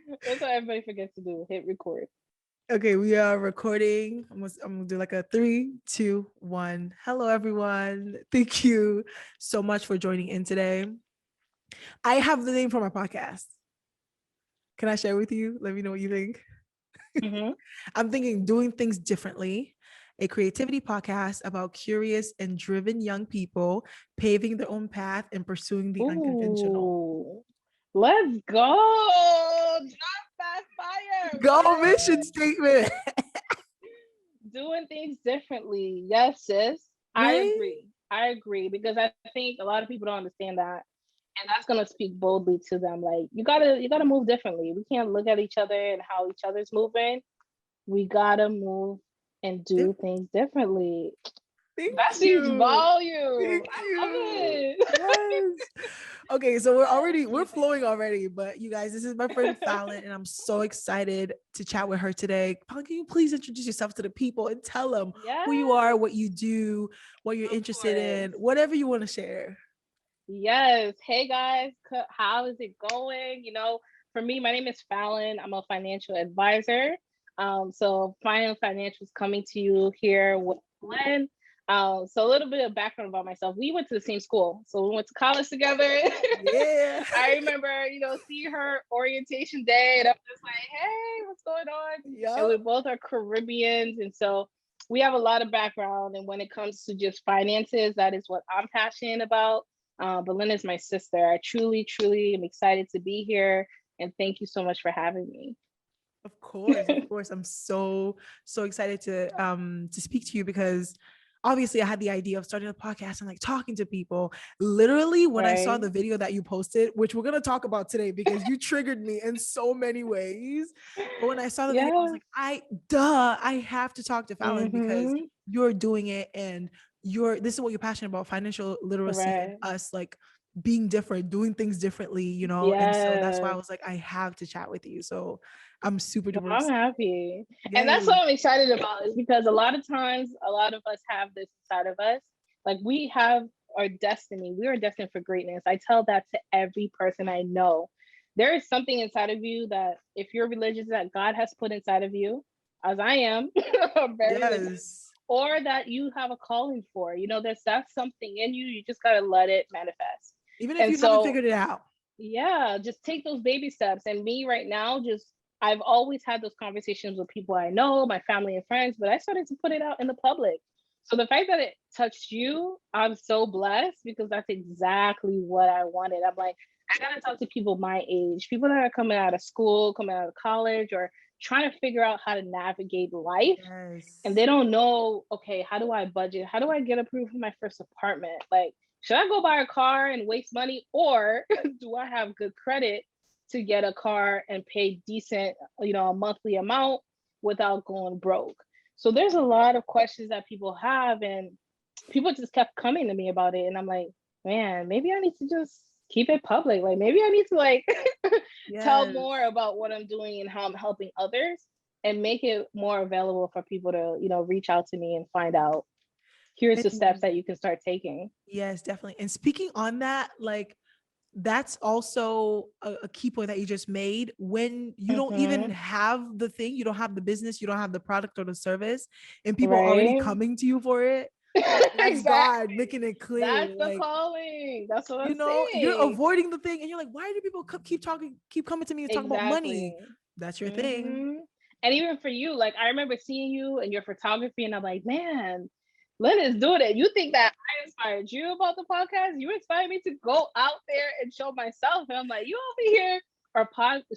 That's what everybody forgets to do. Hit record. Okay, we are recording. I'm gonna do like a 3, 2, 1. Hello, everyone. Thank you so much for joining in today. I have the name for my podcast. Can I share with you? Let me know what you think. Mm-hmm. I'm thinking doing things differently. A creativity podcast about curious and driven young people paving their own path and pursuing the unconventional. Ooh, let's go. Drop that fire. Go mission What? statement. Doing things differently. Yes, sis. I Right? agree. I agree because I think a lot of people don't understand that. And that's gonna speak boldly to them. Like you gotta move differently. We can't look at each other and how each other's moving. We gotta move and do things differently. That Thank speaks you. volume. Thank I love you. it. Yes. Okay, so we're Yes, flowing already, but you guys, this is my friend Fallon, and I'm so excited to chat with her today. Fallon, can you please introduce yourself to the people and tell them who you are, yes, what you do, what you're of interested in, course. whatever you want to share? Yes. Hey guys, how is it going? For me, my name is Fallon. I'm a financial advisor. So Final Financials coming to you here with Glenn. So a little bit of background about myself. We went to the same school, so we went to college together. Yeah. I remember, seeing her orientation day, and I'm just like, hey, what's going on? And we Yup. both are Caribbeans, and so we have a lot of background. And when it comes to just finances, that is what I'm passionate about. Belinda is my sister. I truly, truly am excited to be here. And thank you so much for having me. Of course, of course. I'm so excited to speak to you because obviously I had the idea of starting a podcast and like talking to people. Literally, when I saw Right? the video that you posted, which we're gonna talk about today because you triggered me in so many ways. But when I saw the video, I was Yeah. like, I have to talk to Fallon because Mm-hmm. you're doing it and this is what you're passionate about, financial literacy and Correct. us like being different, doing things differently, and so that's why I Yes. was like, I have to chat with you. So I'm super Well, duper I'm excited. happy. And that's Yes. what I'm excited about is because a lot of times, a lot of us have this inside of us. Like we have our destiny. We are destined for greatness. I tell that to every person I know. There is something inside of you that, if you're religious, that God has put inside of you, as I am, I'm very religious, Yes. or that you have a calling for. That's something in you. You just gotta let it manifest. Even if And you haven't so figured it out. yeah, just take those baby steps. And me right now, just I've always had those conversations with people I know, my family and friends, but I started to put it out in the public. So the fact that it touched you, I'm so blessed because that's exactly what I wanted. I'm like, I gotta talk to people my age, people that are coming out of school, coming out of college, or trying to figure out how to navigate life. And Yes. they don't know, okay, how do I budget? How do I get approved for my first apartment? Like, should I go buy a car and waste money, or do I have good credit to get a car and pay decent, a monthly amount without going broke? So there's a lot of questions that people have, and people just kept coming to me about it, and I'm like, man, maybe I need to just keep it public. Like maybe I need to like tell more Yes. about what I'm doing and how I'm helping others and make it more available for people to, reach out to me and find out here's the steps And that you can start taking. yes, definitely. And speaking on that, like that's also a key point that you just made. When you don't even Mm-hmm. have the thing, you don't have the business, you don't have the product or the service, and people are already Right? coming to you for it, that's God Exactly. making it clear. That's the Like, calling. That's what I'm you're saying. avoiding the thing, and you're like, why do people keep coming to me and talk about money? Exactly. That's your thing. Hmm. And even for you, like I remember seeing you and your photography, and I'm like, man, Lynn is doing it. You think that I inspired you about the podcast? You inspired me to go out there and show myself. And I'm like, you over here are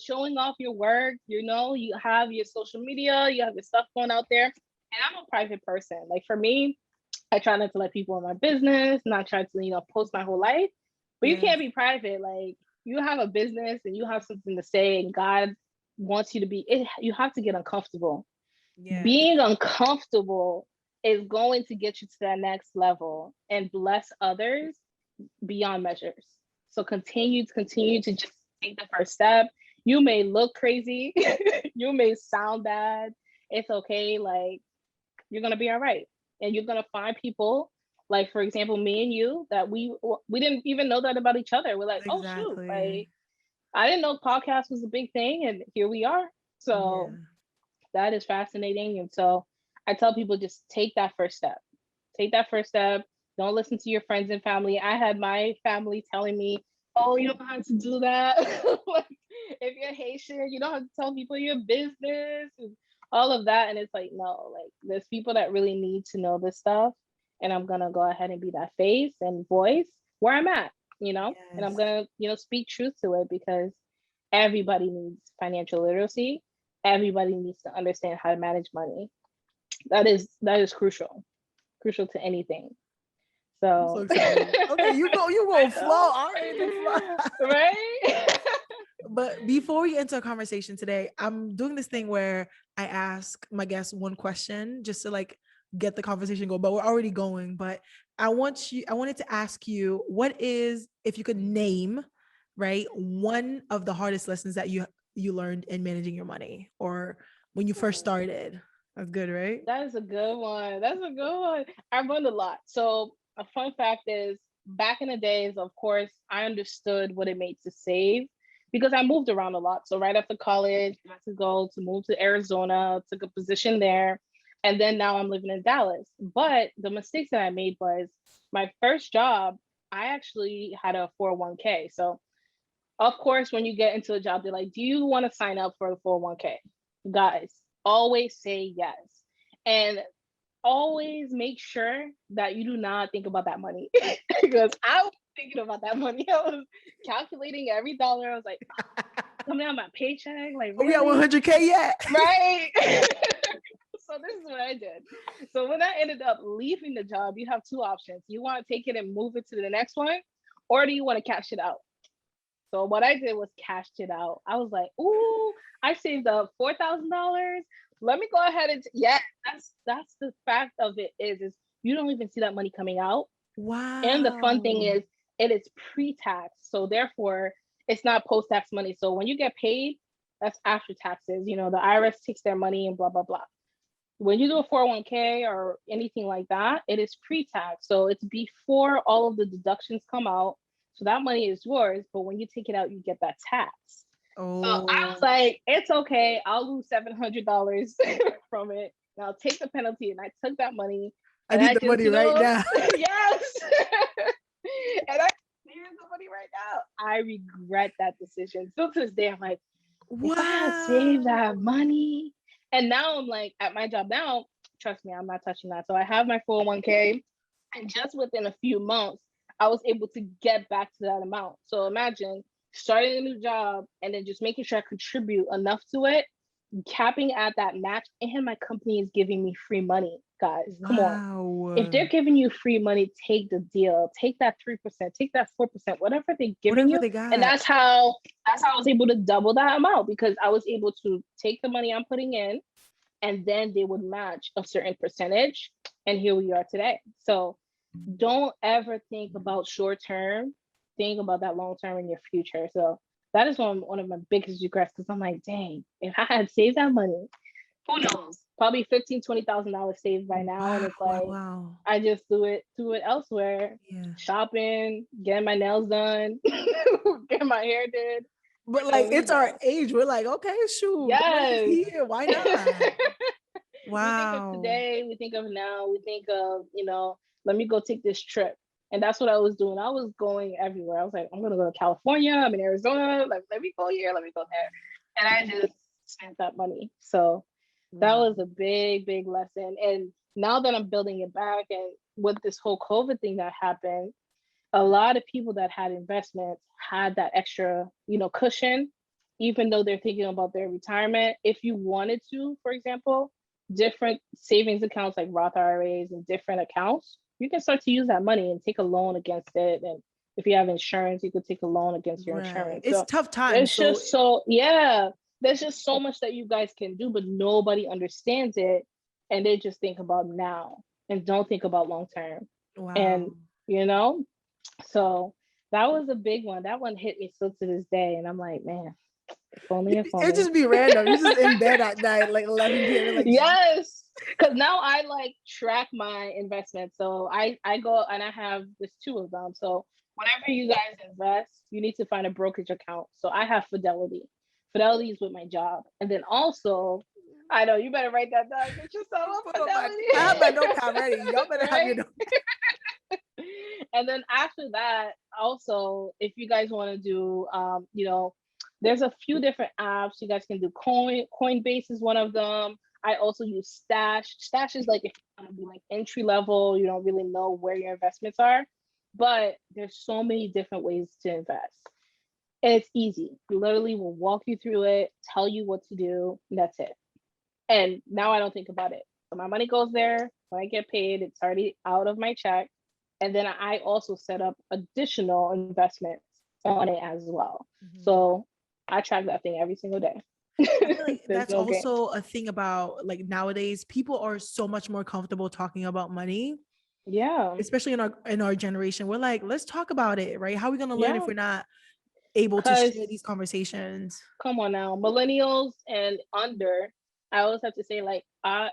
showing off your work. You have your social media, you have your stuff going out there. And I'm a private person. Like for me, I try not to let people in my business, not try to, post my whole life. But you can't Yes. be private. Like you have a business and you have something to say, and God wants you to be it. You have to get uncomfortable. Yes. Being uncomfortable is going to get you to that next level and bless others beyond measures. So continue to just take the first step. You may look crazy, you may sound bad. It's okay. Like you're gonna be all right, and you're gonna find people. Like for example, me and you, that we didn't even know that about each other. We're like, oh shoot, like Exactly. I didn't know podcast was a big thing, and here we are. So Yeah. that is fascinating. And so I tell people, just take that first step. Take that first step. Don't listen to your friends and family. I had my family telling me, "Oh, you don't have to do that. Like, if you're Haitian, you don't have to tell people your business and all of that." And it's like, no, like there's people that really need to know this stuff, and I'm gonna go ahead and be that face and voice where I'm at, and I'm Yes. gonna, speak truth to it, because everybody needs financial literacy. Everybody needs to understand how to manage money. That is crucial to anything. I'm so So excited. Okay, you I go flow. know, I'm ready to flow. right? But before we enter a conversation today, I'm doing this thing where I ask my guests one question just to like get the conversation going. But we're already going. But I wanted to ask you, what is, if you could name, right, one of the hardest lessons that you learned in managing your money, or when you first Ooh, started. That's good, right? that is a good one. That's a good one. I learned a lot. So a fun fact is, back in the days, of course, I understood what it made to save, because I moved around a lot. So right after college, I had to move to Arizona, took a position there, and then now I'm living in Dallas. But the mistakes that I made was, my first job, I actually had a 401k. So of course, when you get into a job, they're like, "Do you want to sign up for a 401k?" Guys, always say yes. And always make sure that you do not think about that money. Because I was thinking about that money. I was calculating every dollar. I was like, coming out of my paycheck, like, Are we at really? 100K yet? Right? So this is what I did. So when I ended up leaving the job, you have two options. You want to take it and move it to the next one, or do you want to cash it out? So what I did was cashed it out. I was like, "Ooh, I saved up $4,000. Let me go ahead and yeah." That's the fact of it is you don't even see that money coming out. And the fun thing Wow. is, it is pre-tax, so therefore it's not post-tax money. So when you get paid, that's after taxes. The IRS takes their money and blah blah blah. When you do a 401k or anything like that, it is pre-tax. So it's before all of the deductions come out. So that money is yours, but when you take it out, you get that tax. So I was Oh, like, it's okay. I'll lose $700 from it. And I'll take the penalty. And I took that money I and need I the just, money right now. yes. And I, here's the money right now. I regret that decision. Still to this day, I'm like, if I had saved Wow. that money. And now I'm like, at my job now, trust me, I'm not touching that. So I have my 401k, and just within a few months, I was able to get back to that amount. So imagine starting a new job and then just making sure I contribute enough to it, capping at that match, and my company is giving me free money. Guys, come on. If they're Wow. giving you free money, take the deal. Take that 3%, take that 4%, whatever they're giving Whatever you. they And got. that's how I was able to double that amount, because I was able to take the money I'm putting in, and then they would match a certain percentage. And here we are today. So don't ever think about short term. Think about that long term in your future. So that is one of my biggest regrets, because I'm like, dang, if I had saved that money, who knows? Probably $15,000-$20,000 saved by now. And Wow. it's Wow. like, Wow. I just do it elsewhere. Yeah. Shopping, getting my nails done, getting my hair did But for no like it's our reason. age. We're like, okay, shoot, the money's Yes. here. Why not? We think of Wow. today, we think of now, we think of, let me go take this trip. And that's what I was doing. I was going everywhere. I was like, I'm gonna go to California, I'm in Arizona, like let me go here, let me go there. And I just spent that money. So that Wow. was a big, big lesson. And now that I'm building it back, and with this whole COVID thing that happened, a lot of people that had investments had that extra, cushion, even though they're thinking about their retirement. If you wanted to, for example, different savings accounts like Roth IRAs and different accounts, you can start to use that money and take a loan against it. And if you have insurance, you could take a loan against your Right. insurance. It's So tough times. there's So just so, yeah, there's just so much that you guys can do, but nobody understands it. And they just think about now and don't think about long term. And, wow. you know, so that was a big one. That one hit me still to this day. And I'm like, man, if It only. just be random. You just in bed at night, like 11 p.m. You're like, Yes. Because now I like track my investments. So I go and I have there's two of them. So whenever you guys invest, you need to find a brokerage account. So I have Fidelity. Fidelity is with my job. And then also, I know you better write that down. Get yourself a Fidelity. I have my notepad ready. Y'all better have your notepad. And then after that, also, if you guys want to do, there's a few different apps you guys can do. Coinbase is one of them. I also use Stash. Stash is like if you want to be like entry level, you don't really know where your investments are, but there's so many different ways to invest. And it's easy. We literally will walk you through it, tell you what to do, and that's it. And now I don't think about it. So my money goes there. When I get paid, it's already out of my check. And then I also set up additional investments on it as well. Mm-hmm. So I track that thing every single day. I feel like that's also a thing about like nowadays, people are so much more comfortable talking about money. Yeah. Especially in our generation. We're like, let's talk about it, right? How are we going to learn if we're not able to share these conversations? Come on now. Millennials and under, I always have to say, like,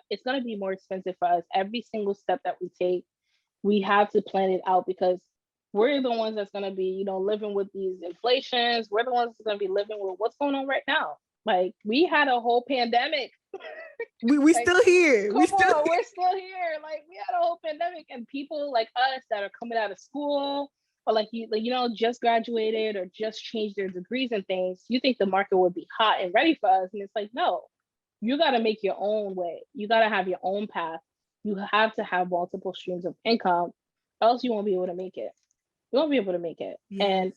it's going to be more expensive for us. Every single step that we take, we have to plan it out because we're the ones that's going to be, living with these inflations. We're the ones that's going to be living with what's going on right now. Like, we had a whole pandemic. We like, still here. We're still here. Like, we had a whole pandemic, and people like us that are coming out of school or just graduated or just changed their degrees and things, you think the market would be hot and ready for us. And it's like, no, you got to make your own way. You got to have your own path. You have to have multiple streams of income, else you won't be able to make it. You won't be able to make it. Yes. And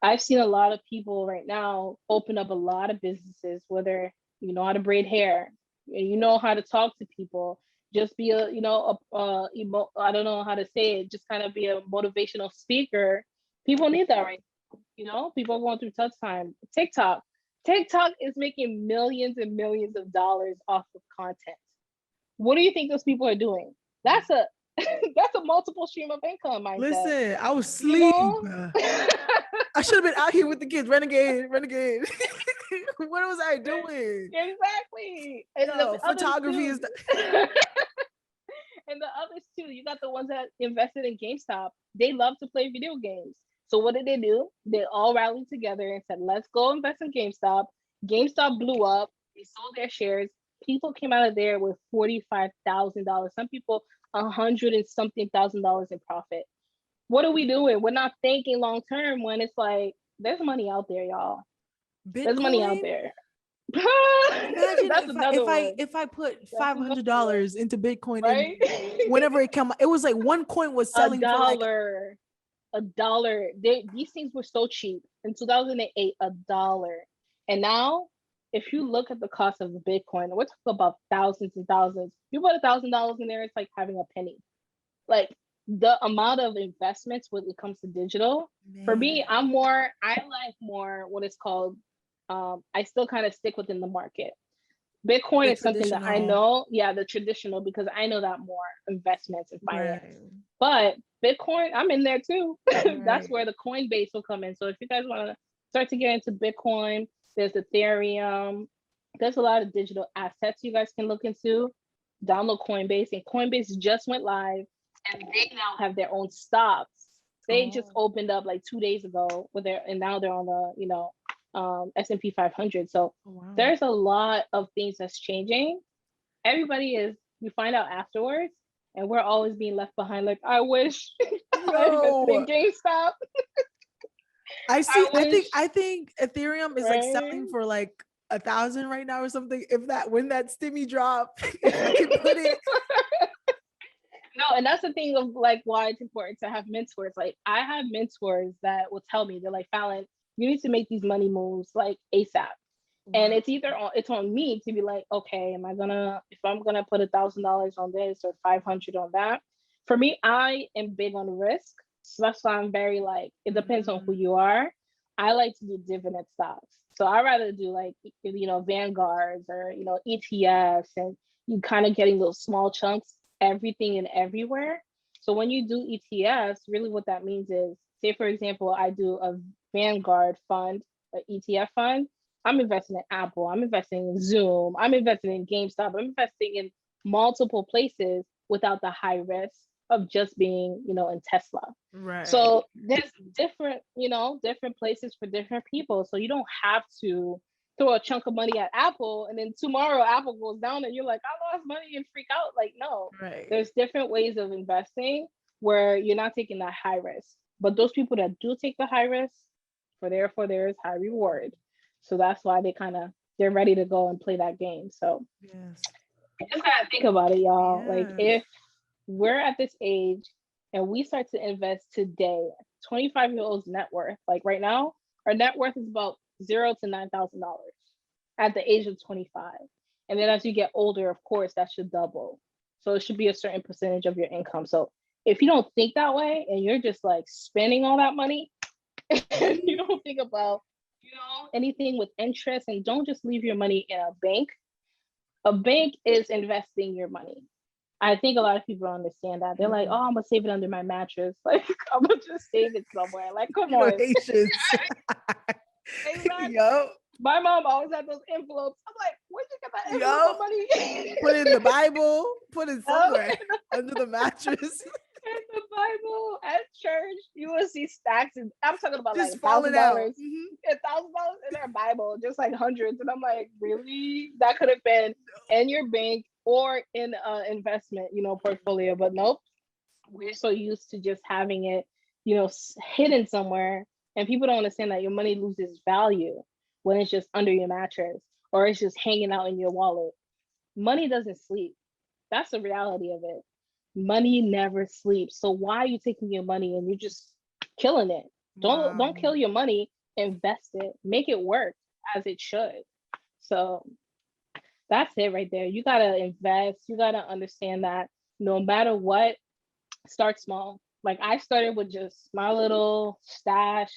I've seen a lot of people right now open up a lot of businesses, whether you know how to braid hair, you know how to talk to people, just be I don't know how to say it, just kind of be a motivational speaker. People need that right now. People are going through tough time. TikTok is making millions and millions of dollars off of content. What do you think those people are doing? That's a multiple stream of income mindset. Listen, I was asleep. I should have been out here with the kids. Renegade. What was I doing? Exactly. And photography is and the others too. You got the ones that invested in GameStop. They love to play video games. So what did they do? They all rallied together and said, let's go invest in GameStop. GameStop blew up. They sold their shares. People came out of there with $45,000. Some people $100 and something thousand in profit. What are we doing? We're not thinking long term when it's like there's money out there, y'all. Bitcoin? There's money out there. Imagine if I put $500 into Bitcoin, right? And whenever it came, it was like one coin was selling $1. $1. These things were so cheap in 2008. $1, and now if you look at the cost of the Bitcoin, we're talking about thousands and thousands. You put $1,000 in there, it's like having a penny. Like the amount of investments when it comes to digital, for me, I like more what it's called. I still kind of stick within the market. Bitcoin is something that I know, the traditional, because I know that more investments and finance. Right. But Bitcoin, I'm in there too. Right. That's where the Coinbase will come in. So if you guys want to start to get into Bitcoin, there's Ethereum. There's a lot of digital assets you guys can look into. Download Coinbase, and Coinbase just went live, and they now have their own stocks. They just opened up like 2 days ago and now they're on the S&P 500. So there's a lot of things that's changing. We find out afterwards, and we're always being left behind. Like, I wish I invested in GameStop. I think Ethereum is like selling for like 1,000 right now or something. When that stimmy drop, if I can put it. No, and that's the thing of like why it's important to have mentors. Like, I have mentors that will tell me, they're like, Fallonne, you need to make these money moves like ASAP. And it's on me to be like, okay, if I'm gonna put $1,000 on this or 500 on that. For me, I am big on risk. So that's why I'm very like, it depends on who you are. I like to do dividend stocks. So I rather do like, Vanguards or, ETFs, and you kind of getting those small chunks, everything and everywhere. So when you do ETFs, really what that means is, say, for example, I do a Vanguard fund, an ETF fund. I'm investing in Apple. I'm investing in Zoom. I'm investing in GameStop. I'm investing in multiple places without the high risk of just being, in Tesla. Right. So there's different, different places for different people. So you don't have to throw a chunk of money at Apple and then tomorrow Apple goes down and you're like, I lost money and freak out. Like, no, Right. there's different ways of investing where you're not taking that high risk. But those people that do take the high risk, there is high reward. So that's why they're ready to go and play that game. So yes, you just gotta think about it, y'all. Like yes. if we're at this age and we start to invest today, 25-year-olds net worth, like right now, our net worth is about $0 to $9,000 at the age of 25. And then as you get older, of course, that should double. So it should be a certain percentage of your income. So if you don't think that way and you're just like spending all that money, and you don't think about, anything with interest, and don't just leave your money in a bank. A bank is investing your money. I think a lot of people don't understand that. They're like, oh, I'm gonna save it under my mattress. Like, I'm gonna just save it somewhere. Like, come on. Haitians. Exactly. Yup. My mom always had those envelopes. I'm like, where'd you get that envelope of money? Put it in the Bible. Put it somewhere under the mattress. In the Bible, at church, you will see stacks, and I'm talking about Just like falling out. $1,000, $1,000 in their Bible, just like hundreds. And I'm like, really? That could have been in your bank or in an investment, portfolio. But nope, we're so used to just having it, hidden somewhere, and people don't understand that your money loses value when it's just under your mattress or it's just hanging out in your wallet. Money doesn't sleep. That's the reality of it. Money never sleeps. So why are you taking your money and you're just killing it? Don't kill your money. Invest it. Make it work as it should. So that's it right there. You gotta invest. You gotta understand that no matter what, start small. Like I started with just my little stash,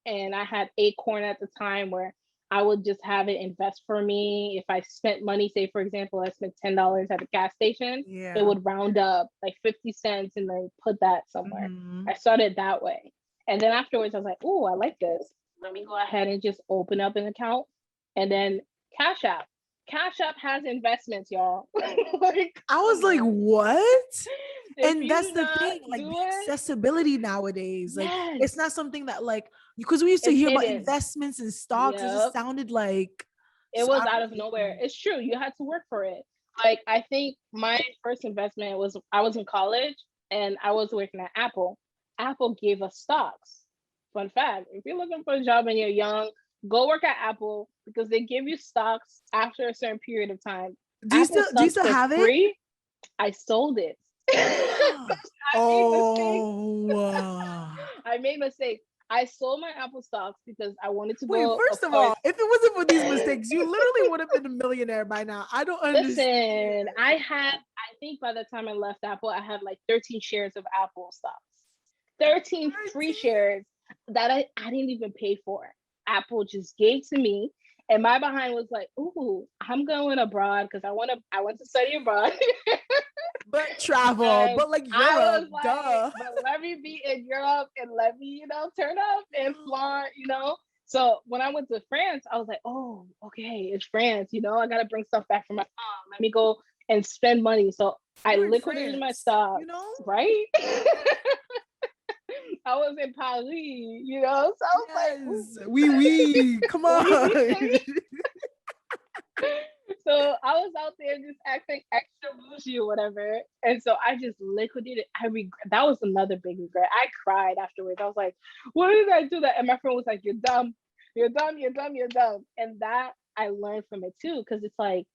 and I had Acorn at the time where I would just have it invest for me. If I spent money, say for example, I spent $10 at the gas station, it would round up like 50 cents and then put that somewhere. I started that way. And then afterwards I was like, oh, I like this. Let me go ahead and just open up an account. And then Cash App. Cash App has investments, y'all. Like, I was like, what? And that's the thing, like the accessibility nowadays. Like it's not something that like, because we used to hear about investments and stocks. It just sounded like it was out of nowhere. It's true. You had to work for it. Like I think my first investment was I was in college and I was working at Apple. Apple gave us stocks. Fun fact, if you're looking for a job and you're young, go work at Apple because they give you stocks after a certain period of time. Do you still have free. it? I sold it. I made mistakes. I sold my Apple stocks because I wanted to go. Wait, first of all, if it wasn't for these mistakes, you literally would have been a millionaire by now. I don't understand. Listen, I think by the time I left Apple, I had like 13 shares of Apple stocks. 13 free shares that I didn't even pay for. Apple just gave to me. And my behind was like, ooh, I'm going abroad because I went to study abroad. But travel, but like Europe, like, duh. But let me be in Europe and let me, turn up and flaunt, So when I went to France, I was like, oh, okay, it's France, I gotta bring stuff back from my mom. Let me go and spend money. So I liquidated my stock, right? I was in Paris, so I was like, oui, come on. So I was out there just acting extra bougie or whatever. And so I just liquidated. That was another big regret. I cried afterwards. I was like, why did I do that? And my friend was like, you're dumb. You're dumb. You're dumb. You're dumb. And that I learned from it too. Cause it's like,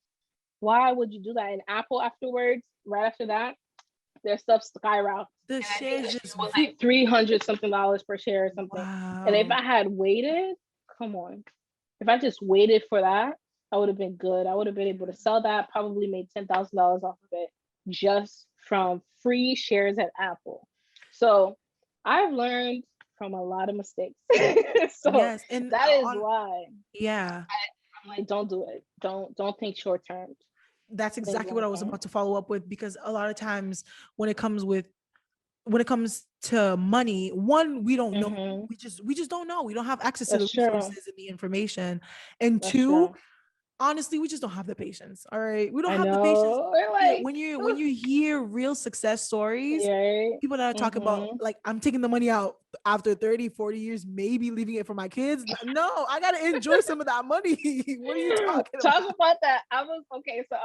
why would you do that? And Apple afterwards, right after that, their stuff skyrocketed. The shares just was like $300 something per share or something. Wow. And if I had waited, come on. If I just waited for that, I would have been good. I would have been able to sell that, probably made $10,000 off of it just from free shares at Apple. So I've learned from a lot of mistakes. So yes, and that is why. Yeah. I'm like, don't do it. Don't think short term. That's exactly what I was about to follow up with, because a lot of times when it comes to money, one, we don't know. We just don't know. We don't have access to the resources and the information. And two, honestly, we just don't have the patience. All right. We don't I have the patience. know. We're like, When you hear real success stories, yeah. people that are talking about like, I'm taking the money out after 30, 40 years, maybe leaving it for my kids. No, I gotta enjoy some of that money. What are you talking Talk about? about that. I was okay. So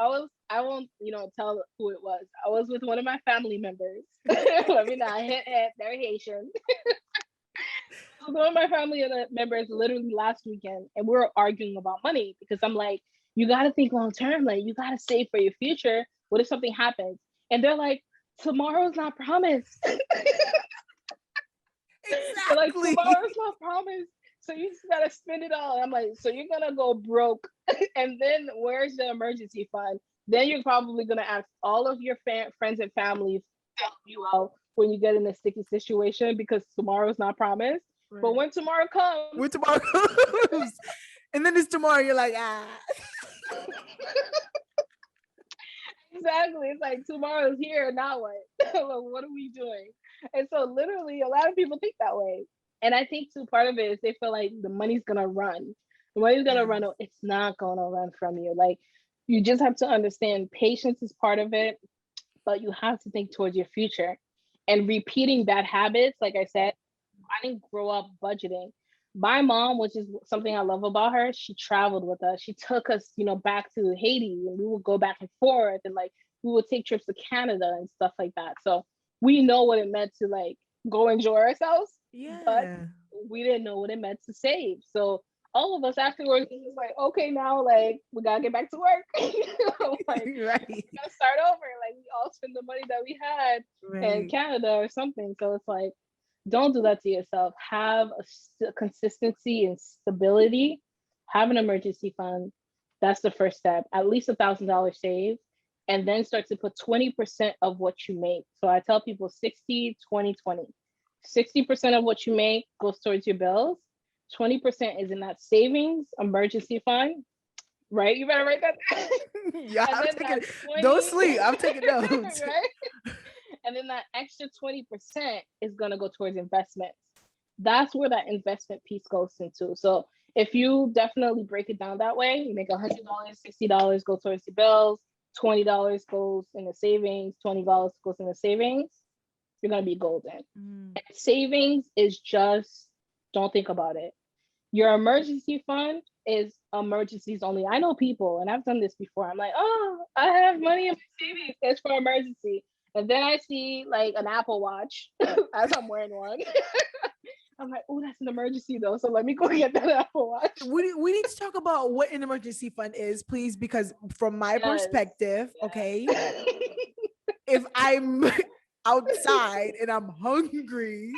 I won't, tell who it was. I was with one of my family members. Let me not hit it. They're Haitian. One of my family members literally last weekend, and we were arguing about money because I'm like, you got to think long term. Like, you got to save for your future. What if something happens? And they're like, tomorrow's not promised. They're like, Exactly. tomorrow's not promised. So you just gotta spend it all. I'm like, so you're gonna go broke, and then where's the emergency fund? Then you're probably gonna ask all of your friends and family to help you out when you get in a sticky situation because tomorrow's not promised. Right. But when tomorrow comes, When tomorrow comes, and then it's tomorrow, you're like, ah. exactly, it's like tomorrow's here. Now what? Like, what are we doing? And so literally, a lot of people think that way. And I think too, part of it is they feel like the money's gonna run. The money's gonna run. It's not gonna run from you. Like, you just have to understand patience is part of it, but you have to think towards your future. And repeating bad habits, like I said, I didn't grow up budgeting. My mom, which is something I love about her, she traveled with us. She took us, back to Haiti, and we would go back and forth, and like we would take trips to Canada and stuff like that. So we know what it meant to like go enjoy ourselves, but Yeah. we didn't know what it meant to save. So all of us afterwards was like, okay, now like we gotta get back to work. Like, Right. we gotta start over. Like, we all spend the money that we had in Right. Canada or something. So it's like, don't do that to yourself. Have a consistency and stability. Have an emergency fund. That's the first step. At least $1,000 saved, and then start to put 20% of what you make. So I tell people 60, 20, 20. 60% of what you make goes towards your bills. 20% is in that savings emergency fund, right? You better write that down. Yeah, And I'm then taking. that 20, Don't sleep. I'm taking notes. right? And then that extra 20% is going to go towards investments. That's where that investment piece goes into. So if you definitely break it down that way, you make $100, $60 go towards the bills, $20 goes in the savings, $20 goes in the savings, you're going to be golden. And savings is just, don't think about it. Your emergency fund is emergencies only. I know people, and I've done this before. I'm like, oh, I have money in my savings. It's for emergency. And then I see like an Apple Watch as I'm wearing one. I'm like, oh, that's an emergency though. So let me go get that Apple Watch. We need to talk about what an emergency fund is, please, because from my perspective, okay, if I'm outside and I'm hungry,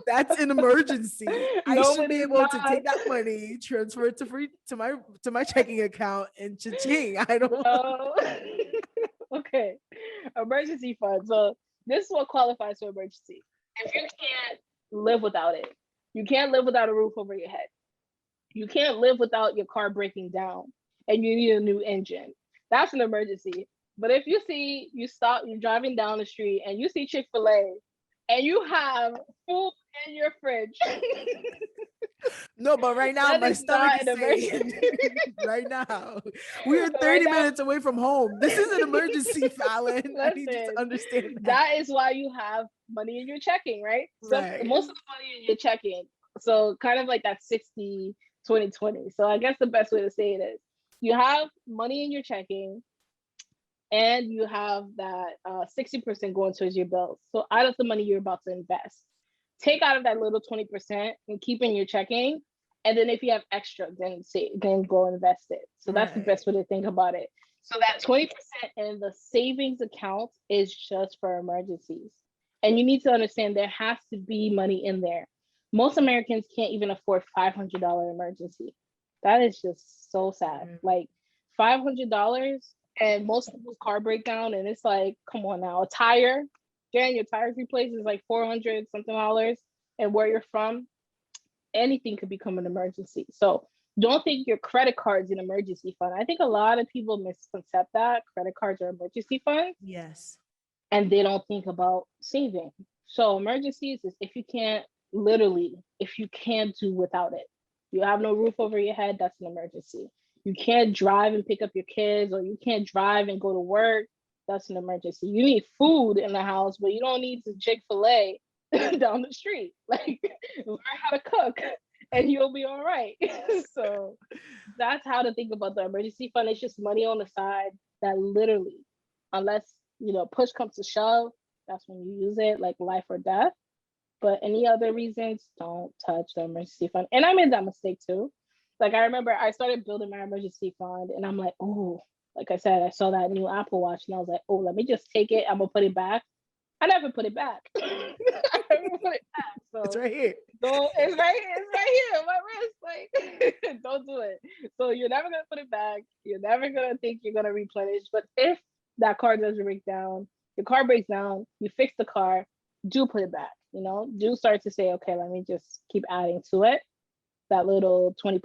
that's an emergency. I should be able to take that money, transfer it to my checking account, and cha-ching. I don't know. Okay. Emergency fund. So this is what qualifies for emergency. If you can't live without it, you can't live without a roof over your head. You can't live without your car breaking down and you need a new engine. That's an emergency. But if you're driving down the street and you see Chick-fil-A and you have food in your fridge. No, but right now my stomach is saying, right now, we are 30 minutes away from home. This is an emergency, Fallon. Listen, I need you to understand that is why you have money in your checking, right? Right. Most of the money in your checking. So kind of like that 60, 20, 20. So I guess the best way to say it is you have money in your checking and you have that 60% going towards your bills. So out of the money you're about to invest, take out of that little 20% and keep in your checking. And then if you have extra, then go invest it. So that's the best way to think about it. So that 20% in the savings account is just for emergencies. And you need to understand there has to be money in there. Most Americans can't even afford $500 emergency. That is just so sad. Like $500, and most people's car breakdown, and it's like, come on now, a tire, getting your tires replaced is like $400 something, and where you're from, anything could become an emergency. So don't think your credit card's an emergency fund. I think a lot of people misconcept that credit cards are emergency funds. Yes. And they don't think about saving. So emergencies is if you can't do without it. You have no roof over your head, that's an emergency. You can't drive and pick up your kids, or you can't drive and go to work. That's an emergency. You need food in the house, but you don't need to Chick-fil-A down the street. Like, learn how to cook and you'll be all right. So that's how to think about the emergency fund. It's just money on the side that literally, unless, push comes to shove, that's when you use it, like life or death. But any other reasons, don't touch the emergency fund. And I made that mistake too. Like, I remember I started building my emergency fund and I'm like, oh, like I said, I saw that new Apple Watch and I was like, oh, let me just take it. I'm gonna put it back. I never put it back. I never put it back. So it's right here. It's right here on my wrist. Like, don't do it. So you're never gonna put it back. You're never gonna think you're gonna replenish. But if that car doesn't break down, your car breaks down, you fix the car, do put it back. Do start to say, okay, let me just keep adding to it, that little 20%,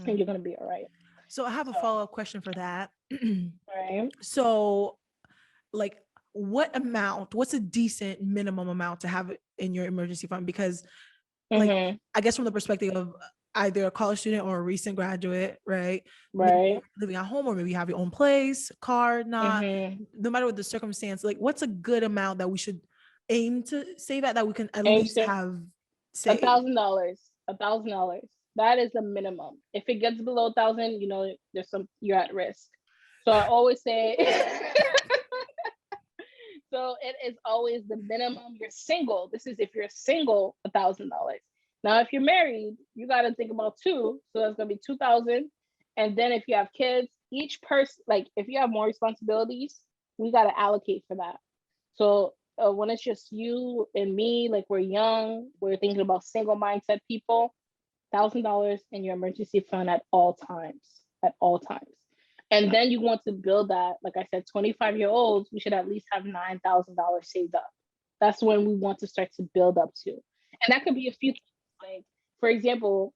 and you're gonna be all right. So I have a follow-up question for that. Right. So, like, what's a decent minimum amount to have in your emergency fund? Because, like, I guess from the perspective of either a college student or a recent graduate, right? Right. Living at home, or maybe you have your own place, car, not, no matter what the circumstance, like, what's a good amount that we should aim to save at, that we can at least have saved? $1,000. That is the minimum. If it gets below 1,000, you're at risk. So I always say, so it is always the minimum. You're single. This is if you're single, $1,000. Now, if you're married, you got to think about two. So that's gonna be 2,000. And then if you have kids, each person, like if you have more responsibilities, we got to allocate for that. So when it's just you and me, like we're young, we're thinking about single mindset people, $1,000 in your emergency fund at all times. And then you want to build that, like I said, 25-year-olds, we should at least have $9,000 saved up. That's when we want to start to build up to. And that could be a few things. Like, for example,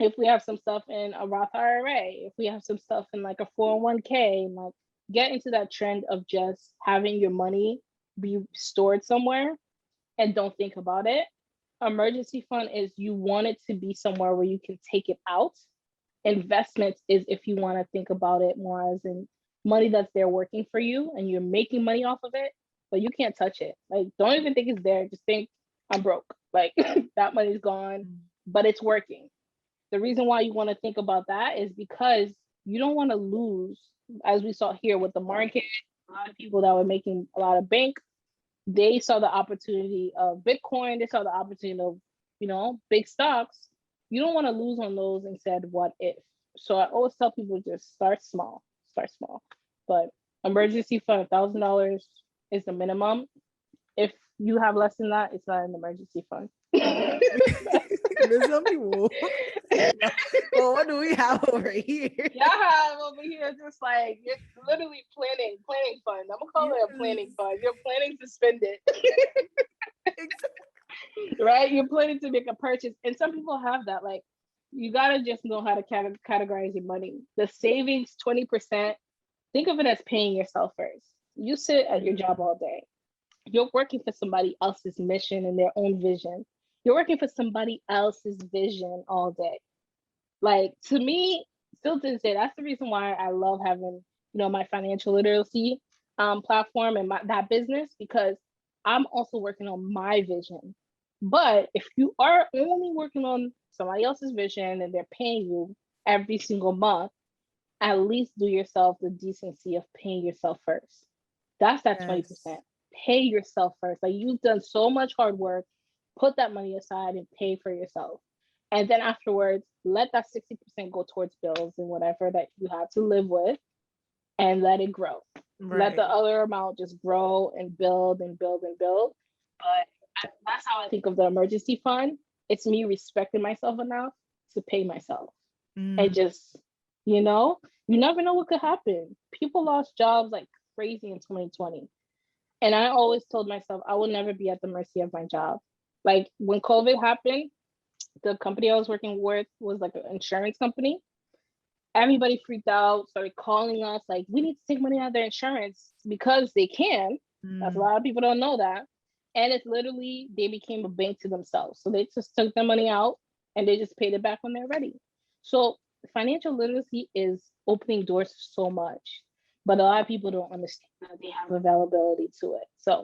if we have some stuff in a Roth IRA, if we have some stuff in like a 401k, like get into that trend of just having your money be stored somewhere and don't think about it. Emergency fund is you want it to be somewhere where you can take it out. Investments is if you want to think about it more as in money that's there working for you and you're making money off of it, but you can't touch it. Like, don't even think it's there. Just think, I'm broke. Like, that money's gone, but it's working. The reason why you want to think about that is because you don't want to lose, as we saw here with the market. A lot of people that were making a lot of bank, they saw the opportunity of Bitcoin. They saw the opportunity of, big stocks. You don't want to lose on those and said, what if? So I always tell people just start small. But emergency fund, $1,000 is the minimum. If you have less than that, it's not an emergency fund. There's some people. Well, what do we have over here? Y'all have over here just like, you're literally planning fund. I'm gonna call it a planning fund. You're planning to spend it. Right? You're planning to make a purchase. And some people have that. Like, you gotta just know how to categorize your money. The savings, 20%, think of it as paying yourself first. You sit at your job all day. You're working for somebody else's mission and their own vision. You're working for somebody else's vision all day. Like, to me, still to this day, that's the reason why I love having, my financial literacy platform and that business, because I'm also working on my vision. But if you are only working on somebody else's vision and they're paying you every single month, at least do yourself the decency of paying yourself first. That's that 20%. Pay yourself first. Like, you've done so much hard work, put that money aside and pay for yourself. And then afterwards, let that 60% go towards bills and whatever that you have to live with, and let it grow. Right. Let the other amount just grow and build and build and build. But that's how I think of the emergency fund. It's me respecting myself enough to pay myself. And just, you never know what could happen. People lost jobs like crazy in 2020. And I always told myself, I will never be at the mercy of my job. Like, when COVID happened, the company I was working with was like an insurance company. Everybody freaked out, started calling us like, we need to take money out of their insurance because they can. That's a lot of people don't know that. And it's literally, they became a bank to themselves. So they just took their money out and they just paid it back when they're ready. So financial literacy is opening doors so much, but a lot of people don't understand that they have availability to it. So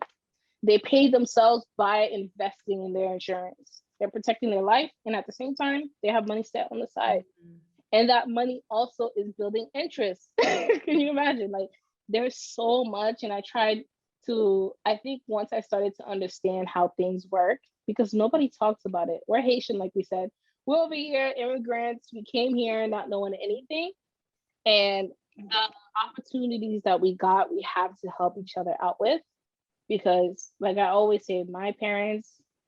they pay themselves by investing in their insurance. They're protecting their life, and at the same time, they have money set on the side. Mhm. And that money also is building interest. Can you imagine? Like, there's so much. And I think once I started to understand how things work, because nobody talks about it. We're Haitian, like we said. We're over here, immigrants. We came here not knowing anything. And the opportunities that we got, we have to help each other out with. Because, like I always say,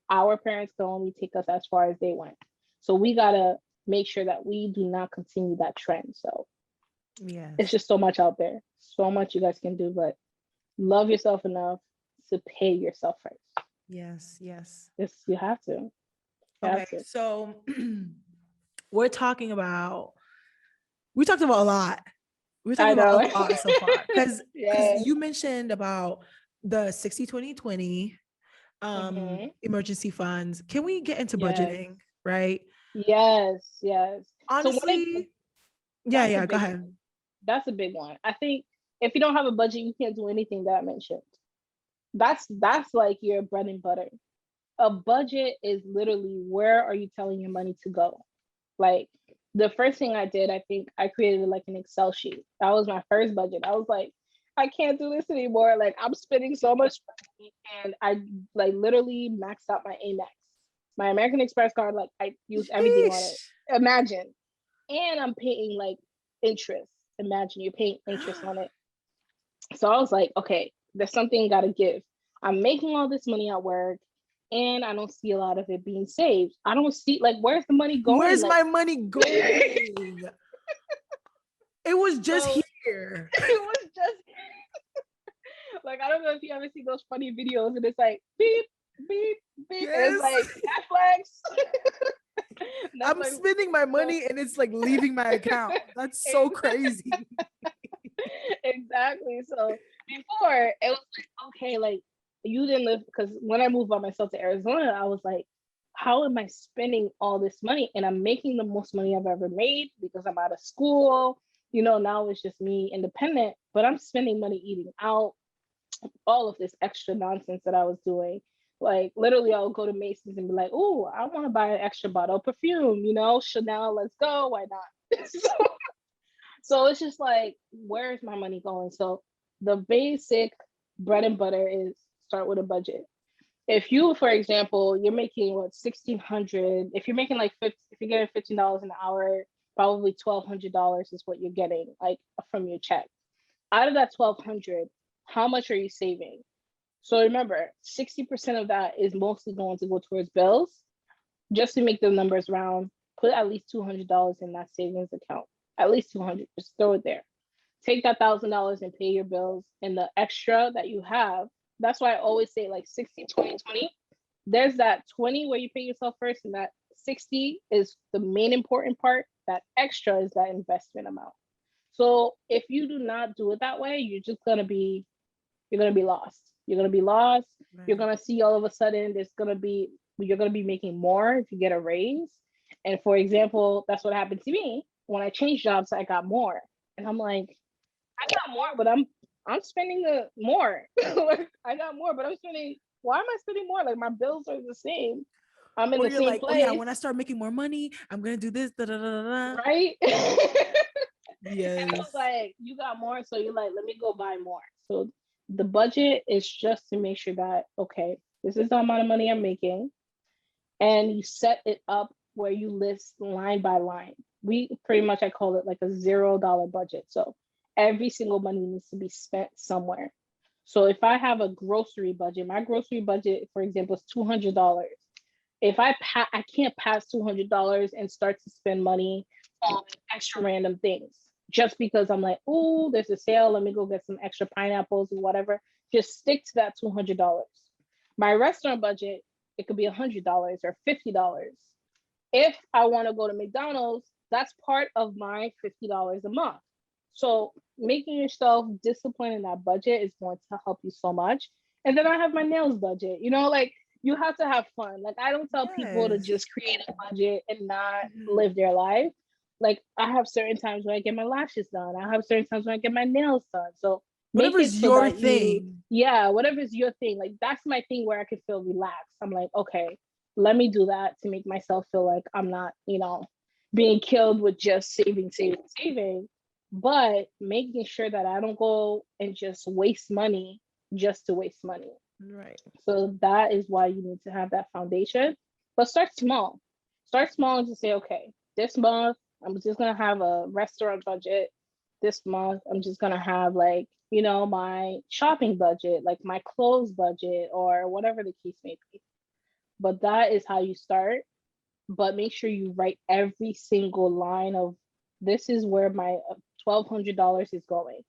our parents can only take us as far as they went. So we got to make sure that we do not continue that trend. So it's Yes. just so much out there, so much you guys can do, but love yourself enough to pay yourself first. Yes. Yes. You have to. You Okay. have to. So we're talking about, we talked about a lot. We're I talking about know. a lot so far. Because Yeah. you mentioned about the 60-20-20 Hmm. emergency funds. Can we get into Yes. budgeting? Right. Yes. Yes. So Honestly, yeah, that's a yeah, go big ahead. one. That's a big one. I think if you don't have a budget, you can't do anything that I mentioned. That's like your bread and butter. A budget is literally where are you telling your money to go? Like, the first thing I did, I think I created like an Excel sheet. That was my first budget. I was like, I can't do this anymore. Like, I'm spending so much money, and I like literally maxed out my Amex, my American Express card. Like, I use everything on it. Sheesh. Imagine, and I'm paying like interest. Imagine you're paying interest on it. So I was like, okay, there's something got to give. I'm making all this money at work, and I don't see a lot of it being saved. I don't see, like, where's the money going? Where's Like, my money going? It was just so here. it was just like, I don't know if you ever see those funny videos, and it's like beep, beep, beep, and it's Yes. like Netflix. I'm Netflix. spending my So money and it's like leaving my account. That's so crazy. exactly. So before it was like, okay, like, you didn't live, because when I moved by myself to Arizona, I was like, how am I spending all this money? And I'm making the most money I've ever made because I'm out of school. Now it's just me independent, but I'm spending money eating out, all of this extra nonsense that I was doing. Like, literally, I'll go to Macy's and be like, "Oh, I want to buy an extra bottle of perfume. Chanel. Let's go. Why not?" So it's just like, where is my money going? So the basic bread and butter is start with a budget. If you, for example, you're making what, 1,600. If you're making like 50, if you're getting $15 an hour, probably $1,200 is what you're getting like from your check. Out of that 1,200, how much are you saving? So remember, 60% of that is mostly going to go towards bills. Just to make the numbers round, put at least $200 in that savings account. At least 200. Just throw it there. Take that $1,000 and pay your bills, and the extra that you have. That's why I always say like 60, 20, 20. There's that 20 where you pay yourself first, and that 60 is the main important part. That extra is that investment amount. So if you do not do it that way, you're gonna be lost. You're gonna be lost. You're Right. gonna see all of a sudden you're gonna be making more if you get a raise. And for example, that's what happened to me. When I changed jobs, I got more. And I'm like, I got more, but I'm spending more. Like, I got more, but I'm spending, why am I spending more? Like, my bills are the same. I'm in Or the you're same like, oh yeah, place, when I start making more money, I'm gonna do this. Da, da, da, da, da. right? And it was Yes. like, you got more, so you're like, let me go buy more. So the budget is just to make sure that, okay, this is the amount of money I'm making, and you set it up where you list line by line. We pretty much, I call it like a $0 budget. So every single money needs to be spent somewhere. So if I have a grocery budget, my grocery budget, for example, is $200. If I can't pass $200 and start to spend money on extra random things just because I'm like, oh, there's a sale, let me go get some extra pineapples or whatever. Just stick to that $200. My restaurant budget, it could be $100 or $50. If I want to go to McDonald's, that's part of my $50 a month. So making yourself disciplined in that budget is going to help you so much. And then I have my nails budget. Like, you have to have fun. Like, I don't tell people to Yes. just create a budget and not live their life. Like I have certain times when I get my lashes done. I have certain times when I get my nails done. So make it Whatever's so your that you, thing. yeah, whatever is your thing. Like that's my thing where I can feel relaxed. I'm like, okay, let me do that to make myself feel like I'm not, being killed with just saving, saving, saving, but making sure that I don't go and just waste money just to waste money. Right. So that is why you need to have that foundation. But start small. Start small and just say, okay, this month I'm just gonna have a restaurant budget. This month I'm just gonna have like, my shopping budget, like my clothes budget or whatever the case may be. But that is how you start. But make sure you write every single line of this is where my $1,200 is going.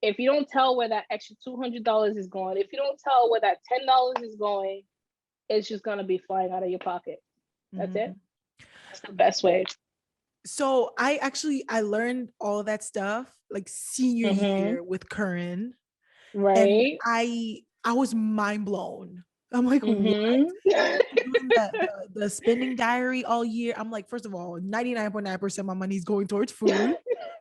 If you don't tell where that extra $200 is going, if you don't tell where that $10 is going, it's just gonna be flying out of your pocket. That's it. That's the best way. So I learned all that stuff like senior year with Curran, and Right. I was mind blown. I'm like, what? Doing the spending diary all year. I'm like, first of all, 99.9% of my money is going towards food.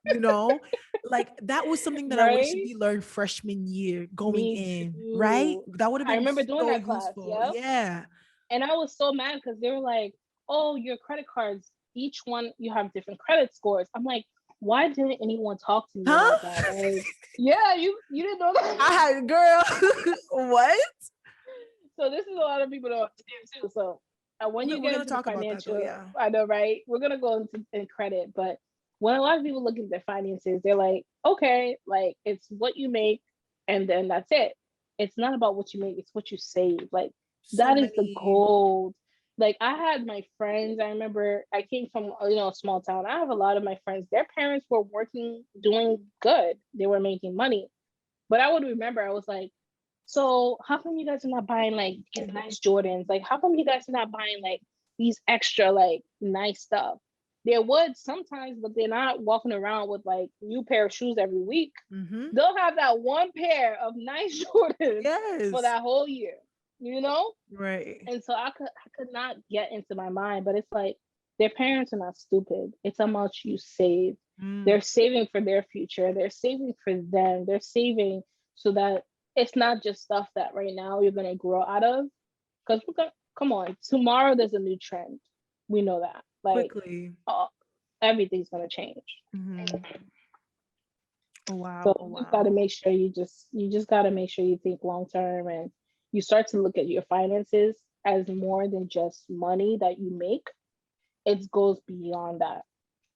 You know, like that was something that I wish Right. we learned freshman year going Me in, right? too. That would have I been remember doing so that class. useful. Yep. Yeah. And I was so mad because they were like, oh, your credit cards, each one you have different credit scores. I'm like, why didn't anyone talk to me Huh? about that? Like, yeah, you didn't know that. I had girl. What? So this is a lot of people don't understand too. So when you We're get gonna into the talk about that though. financial, Yeah. I know, right? We're gonna go into in credit, but when a lot of people look at their finances, they're like, okay, like it's what you make, and then that's it. It's not about what you make; it's what you save. Like So that is the many. gold. Like I had my friends. I remember I came from a small town. I have a lot of my friends. Their parents were working, doing good. They were making money, but I would remember I was like, so how come you guys are not buying like these nice Jordans? Like how come you guys are not buying like these extra like nice stuff? They would sometimes, but they're not walking around with like new pair of shoes every week. They'll have that one pair of nice Jordans for Yes. that whole year, you know? Right. And so I could not get into my mind, but it's like their parents are not stupid. It's how much you save. They're saving for their future. They're saving for them. They're saving so that it's not just stuff that right now you're gonna grow out of. Because we're gonna come on, tomorrow there's a new trend. We know that. Like Quickly. everything's gonna change. Oh wow. So Oh you just gotta wow. make sure you just gotta make sure you think long term and you start to look at your finances as more than just money that you make. It goes beyond that.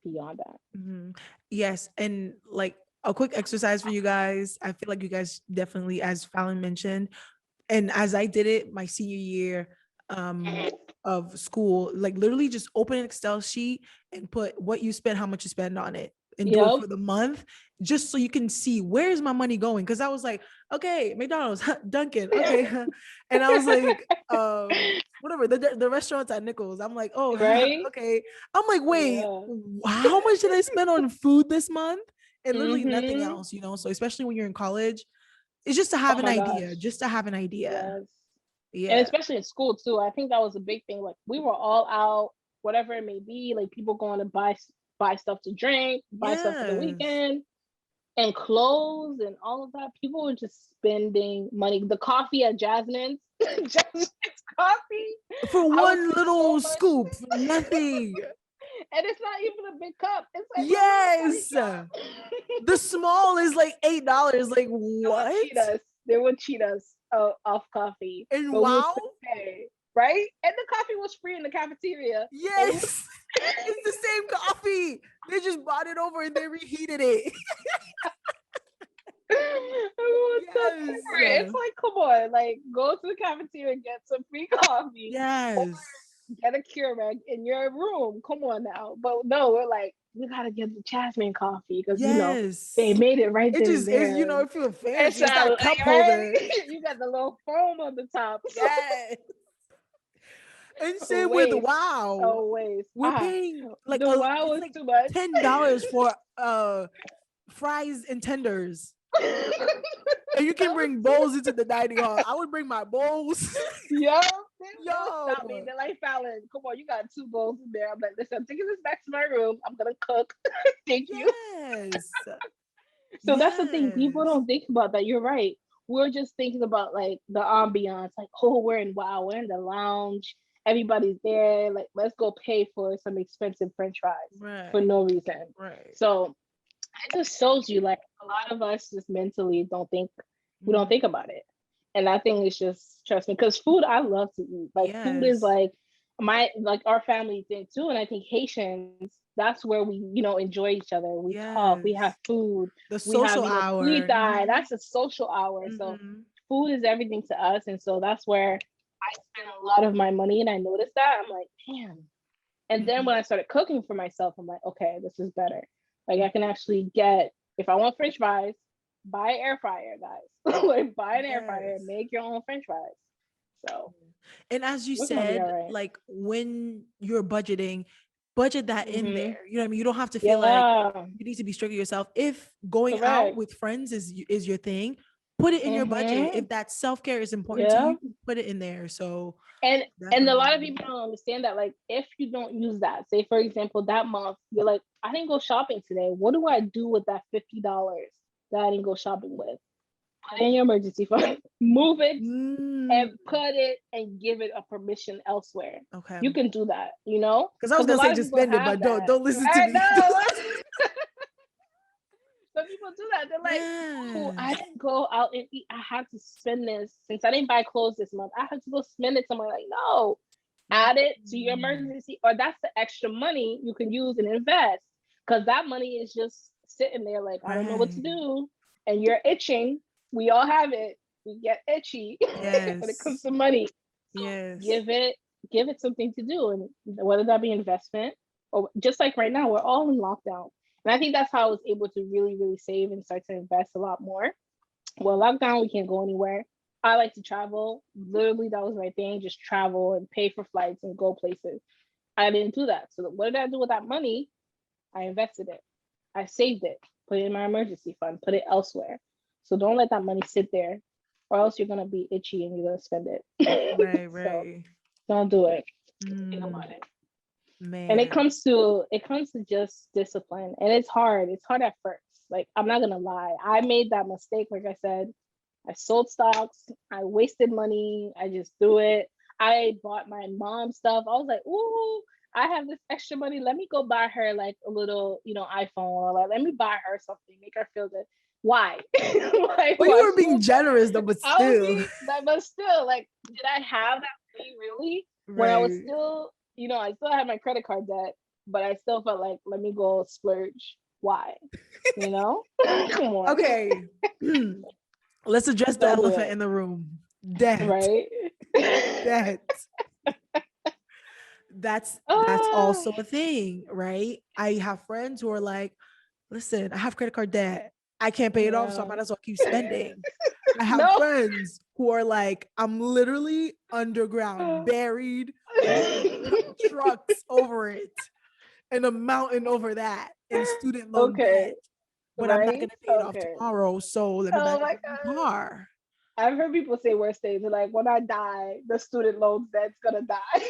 Beyond that. Yes, and like a quick exercise for you guys. I feel like you guys definitely, as Fallon mentioned, and as I did it my senior year of school, like literally just open an Excel sheet and put what you spent, how much you spend on it, and do it Yep. for the month, just so you can see where is my money going. Because I was like, okay, McDonald's, Dunkin', okay, and I was like, whatever the restaurants at Nichols. I'm like, oh, Right? okay. I'm like, wait, Yeah. how much did I spend on food this month? And literally nothing Mm-hmm. else, So especially when you're in college, it's just to have Oh an my idea, gosh. just to have an idea. Yes. And Yeah. especially in school too. I think that was a big thing. Like we were all out, whatever it may be, like people going to buy stuff to drink, buy stuff for the Yes. weekend, and clothes and all of that. People were just spending money. The coffee at Jasmine's, Jasmine's coffee. For I would one spend so little much, scoop, for nothing. and it's not even a big cup. It's like a little tiny Yes. cup. The small is like $8. Like They would what? cheat us. They would cheat us off coffee, And but we would wow. still pay, right? And the coffee was free in the cafeteria, but we would. Yes. It's the same coffee. They just brought it over and they reheated it. It's Yes. like, come on, like go to the cafeteria and get some free coffee, or Yes. get a Keurig in your room. Come on now, but no, we're like, we gotta get the Jasmine coffee because they Yes. made it right It then and just is, there. it feels It's fancy. It's that cup right. holder. You got the little foam on the top. Yes. And same with Waste. wow. Oh, waste. We're paying like The wow it's was like too much. $10 for fries and tenders. And you can bring bowls into the dining hall. I would bring my bowls. Yeah. They would stop me. They're like, Fallon, come on, you got 2 bowls in there. I'm like, listen, I'm taking this back to my room. I'm gonna cook. Thank you. Yes. So that's the thing. People Yes. don't think about that. You're right. We're just thinking about like the ambiance, like, oh, we're in the lounge. Everybody's there. Like, let's go pay for some expensive French fries for Right. no reason. Right. So it just shows you like a lot of us just mentally we don't think about it. And I think it's just, trust me, because food, I love to eat. Like food is Yes. like our family thing too. And I think Haitians, that's where we, enjoy each other. We talk, we have Yes. food, The we have, social free hour. thigh. That's a social hour. So Mm-hmm. food is everything to us. And so that's where I spend a lot of my money. And I noticed that. I'm like, damn. And then when I started cooking for myself, I'm like, okay, this is better. Like I can actually get, if I want French fries, buy an air fryer, guys. Like buy an air fryer, Yes. make your own French fries. So And as you we're gonna be all said, right. like when you're budgeting, budget that in Mm-hmm. there. You know what I mean? You don't have to feel like Yeah, you need to be strict with yourself. If going out correct. with friends is your thing, put it in your budget. Mm-hmm. If that self-care is important to Yeah. you, put it in there. So And a lot of definitely. people don't understand that. Like, if you don't use that, say for example, that month, you're like, I didn't go shopping today. What do I do with that $50 that I didn't go shopping with? Put it in your emergency fund, move it, and Mm, put it and give it a permission elsewhere. okay. You can do that, you know? Because I was Because a gonna say lot of just people spend it, have but that. don't listen to I me. know. Some people do that. They're like, oh, I Yes. didn't go out and eat. I had to spend this since I didn't buy clothes this month. I had to go spend it somewhere. Like, no, add it to your Mm, emergency, or that's the extra money you can use and invest. Because that money is just sitting there, like, I don't know what to right. do. And you're itching. We all have it. We get itchy when it comes Yes. to money. So Yes. give it something to do. And whether that be investment or just like right now, we're all in lockdown. And I think that's how I was able to really, really save and start to invest a lot more. Well, lockdown, we can't go anywhere. I like to travel. Literally, that was my thing, just travel and pay for flights and go places. I didn't do that. So what did I do with that money? I invested it. I saved it, put it in my emergency fund, put it elsewhere. So don't let that money sit there, or else you're gonna be itchy and you're gonna spend it. Right, So right. don't do it. Think Mm, about it. And it man. comes to just discipline, and it's hard. It's hard at first. Like, I'm not gonna lie, I made that mistake. Like I said, I sold stocks, I wasted money, I just threw it. I bought my mom stuff. I was like, ooh, I have this extra money, let me go buy her like a little, iPhone, or like, let me buy her something, make her feel good. Why? Like, Well, you why were she being was like, generous though, but I was still. being that, but still, like, did I have that money really? When I was Right. still, I still had my credit card debt, but I still felt like, let me go splurge. Why? You know? Come on. Okay. Let's address the Don't do elephant it. in the room. Debt. Right? Debt. That's Ah, also a thing, right? I have friends who are like, listen, I have credit card debt. I can't pay it off, so I yeah. might as well keep spending. I have No. friends who are like, I'm literally underground, buried with trucks over it and a mountain over that in student loan Okay. debt, but I'm not Right? gonna pay it off Okay. tomorrow. So let me buy Oh a my different God. car. I've heard people say worse things. They're like, when I die, the student loans debt's gonna die.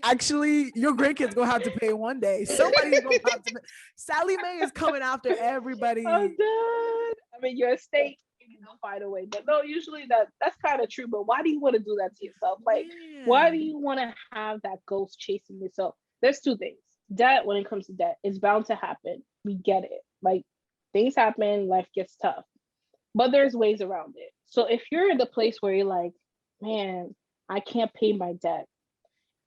Actually, your grandkids gonna have to pay one day. Somebody's gonna have to pay. Sally Mae is coming after I'm everybody. done. I mean, your estate, you can go find a way. But no, usually that's kind of true. But why do you want to do that to yourself? Like, why do Man. you want to have that ghost chasing yourself? There's two things. Debt, when it comes to debt, is bound to happen. We get it. Like, things happen, life gets tough. But there's ways around it. So if you're in the place where you're like, man, I can't pay my debt,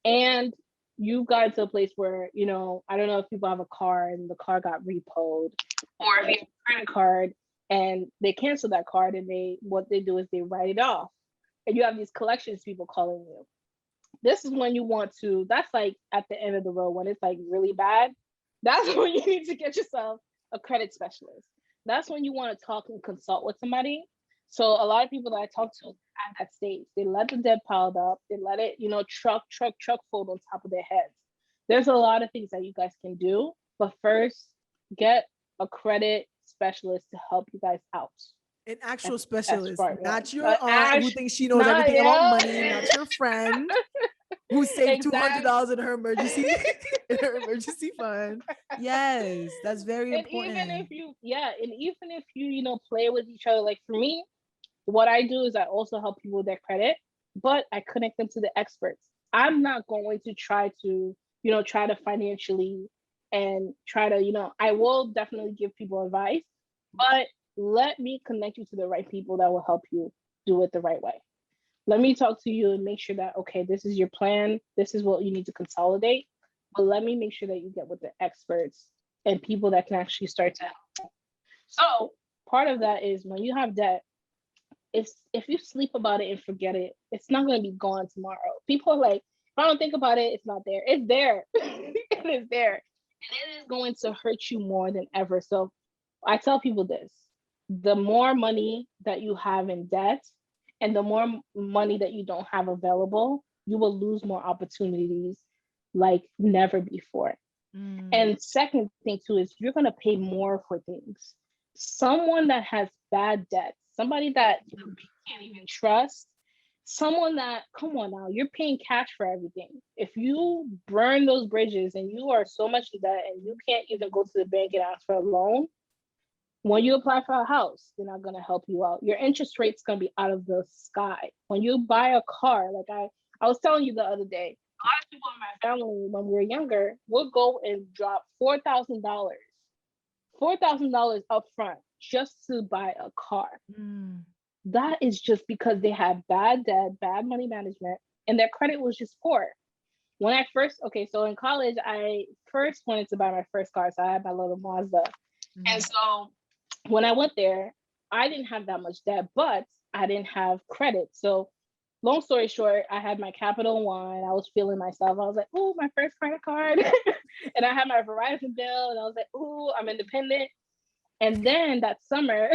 and you got to a place where, I don't know if people have a car and the car got repoed, or if you have a credit card and they cancel that card, and what they do is they write it off. And you have these collections people calling you. This is when you want to, that's like at the end of the road when it's like really bad. That's when you need to get yourself a credit specialist. That's when you want to talk and consult with somebody. So a lot of people that I talk to at that stage, they let the debt piled up, they let it, truck fold on top of their heads. There's a lot of things that you guys can do, but first, get a credit specialist to help you guys out. An actual That's specialist, part one. not your aunt who thinks she knows Not everything about yeah. money, not your friend who saved Exactly. $200 in her emergency in her emergency fund. Yes, that's very And even important. if you, yeah, and even if you, play with each other, like for me, what I do is I also help people with their credit, but I connect them to the experts. I'm not going to try to, try to financially and try to, I will definitely give people advice, but let me connect you to the right people that will help you do it the right way. Let me talk to you and make sure that, okay, this is your plan. This is what you need to consolidate. But let me make sure that you get with the experts and people that can actually start to help. So part of that is when you have debt, if you sleep about it and forget it, it's not going to be gone tomorrow. People are like, if I don't think about it, it's not there. It's there. It is there. And it is going to hurt you more than ever. So I tell people this: the more money that you have in debt and the more money that you don't have available, you will lose more opportunities like never before. And second thing too is you're going to pay more for things. Someone that has bad debt, somebody that you can't even trust, someone that, come on now, you're paying cash for everything. If you burn those bridges and you are so much in debt and you can't even go to the bank and ask for a loan, when you apply for a house, they're not going to help you out. Your interest rate's going to be out of the sky. When you buy a car, like I was telling you the other day, a lot of people in my family, when we were younger, would go and drop $4,000 up front just to buy a car. That is just because they had bad debt, bad money management, and their credit was just poor. When I first, okay, so in college, I first wanted to buy my first car. So I had my little Mazda. And so when I went there, I didn't have that much debt, but I didn't have credit. So long story short, I had my Capital One. I was feeling myself. I was like, "Oh, my first credit card." And I had my Verizon bill. And I was like, "Oh, I'm independent." And then that summer,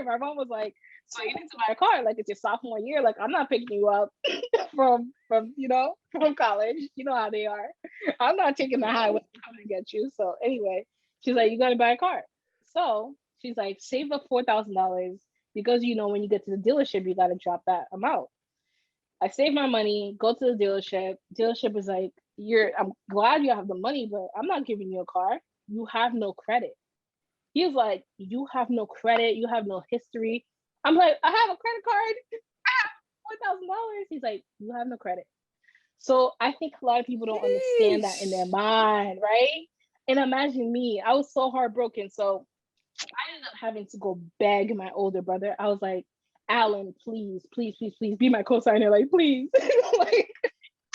my mom was like, "So you need to buy a car. Like, it's your sophomore year. Like, I'm not picking you up from college. You know how they are. I'm not taking the highway to come to get you." So anyway, she's like, "You got to buy a car." So she's like, "Save up $4,000 because when you get to the dealership, you got to drop that amount." I save my money, go to the dealership. Dealership is like, I'm glad you have the money, but I'm not giving you a car. You have no credit. He's like, "You have no credit. You have no history." I'm like, "I have a credit card. I have $4,000. He's like, "You have no credit." So I think a lot of people don't understand that in their Yeesh. mind, right? And imagine me, I was so heartbroken. So I ended up having to go beg my older brother. I was like, "Alan, please, please, please, please be my co-signer. Like, please." Like,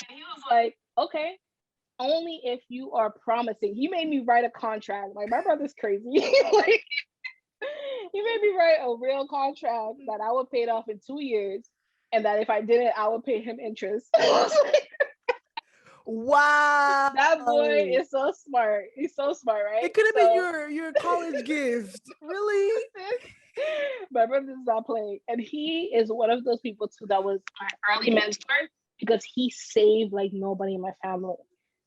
and he was like, "Okay, only if you are promising." He made me write a contract. Like, my brother's crazy. Like, he made me write a real contract that I would pay it off in 2 years, and that if I didn't, I would pay him interest. Wow. That boy is so smart. He's so smart, right? It could have been So your college gift. Really? my brother does not play. And he is one of those people too that was my early mentor because he saved like nobody in my family.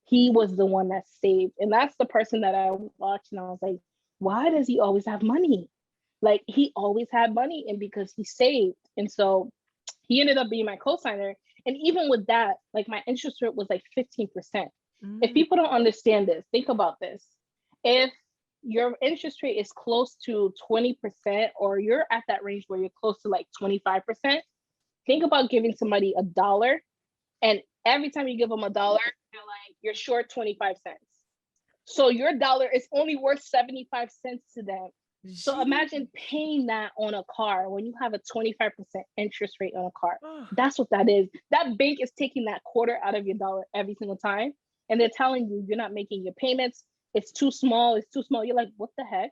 He was the one that saved. And that's the person that I watched and I was like, why does he always have money? Like he always had money and because he saved. And so he ended up being my co-signer. And even with that, like my interest rate was like 15%. If people don't understand this, think about this. If your interest rate is close to 20%, or you're at that range where you're close to like 25%, think about giving somebody $1. And every time you give them $1, you're short 25 cents. So your dollar is only worth 75 cents to them. So imagine paying that on a car when you have a 25% interest rate on a car. That's what that is. That bank is taking that quarter out of your dollar every single time. And they're telling you you're not making your payments. It's too small. It's too small. You're like, what the heck?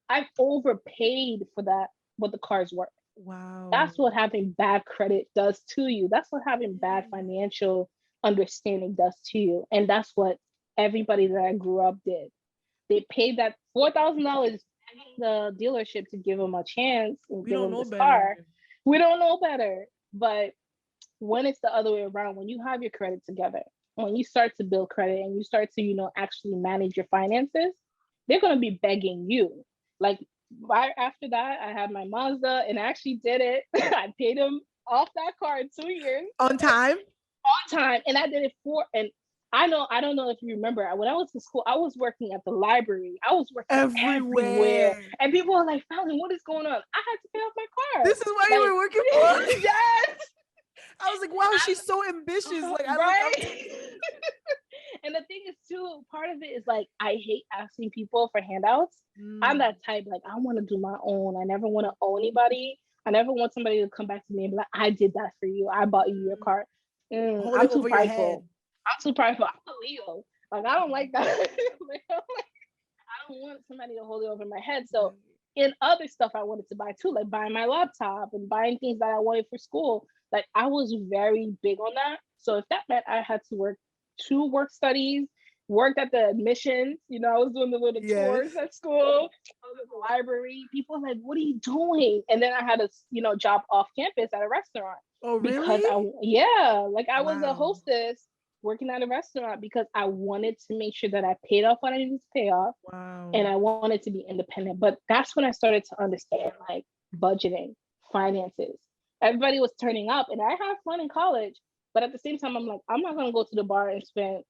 I've overpaid for that, what the car's worth. Wow. That's what having bad credit does to you. That's what having bad financial understanding does to you. And that's what everybody that I grew up did. They paid that $4,000 the dealership to give them a chance and give them this car. We don't know better. But when it's the other way around, when you have your credit together, when you start to build credit and you start to, actually manage your finances, they're going to be begging you. Like right after that, I had my Mazda, and I actually did it. I paid him off that car in 2 years On time? on time, and I did it for. And I don't know if you remember, when I was in school, I was working at the library. I was working everywhere, Everywhere. and people were like, "Fallon, what is going on?" I had to pay off my car. This is what you Like, were working for? yes. I was like, wow, she's so ambitious. Like, I look up to. Right. And the thing is too, part of it is like I hate asking people for handouts. I'm that type, like I want to do my own. I never want to owe anybody. I never want somebody to come back to me and be like, I did that for you. I bought you your car. Hold I'm it too over your head. prideful. I'm too prideful. I'm a Leo. Like I don't like that. Like, I don't want somebody to hold it over my head. So in other stuff I wanted to buy too, like buying my laptop and buying things that I wanted for school. Like I was very big on that. So if that meant I had to work 2 work studies, worked at the admissions, I was doing the little tours at school, I was at the library. People were like, what are you doing? And then I had a job off campus at a restaurant. Oh, Because really? I was a Wow. hostess working at a restaurant because I wanted to make sure that I paid off what I needed to pay off. Wow. And I wanted to be independent. But that's when I started to understand like budgeting, finances. Everybody was turning up, and I had fun in college. But at the same time, I'm like, I'm not gonna go to the bar and spend,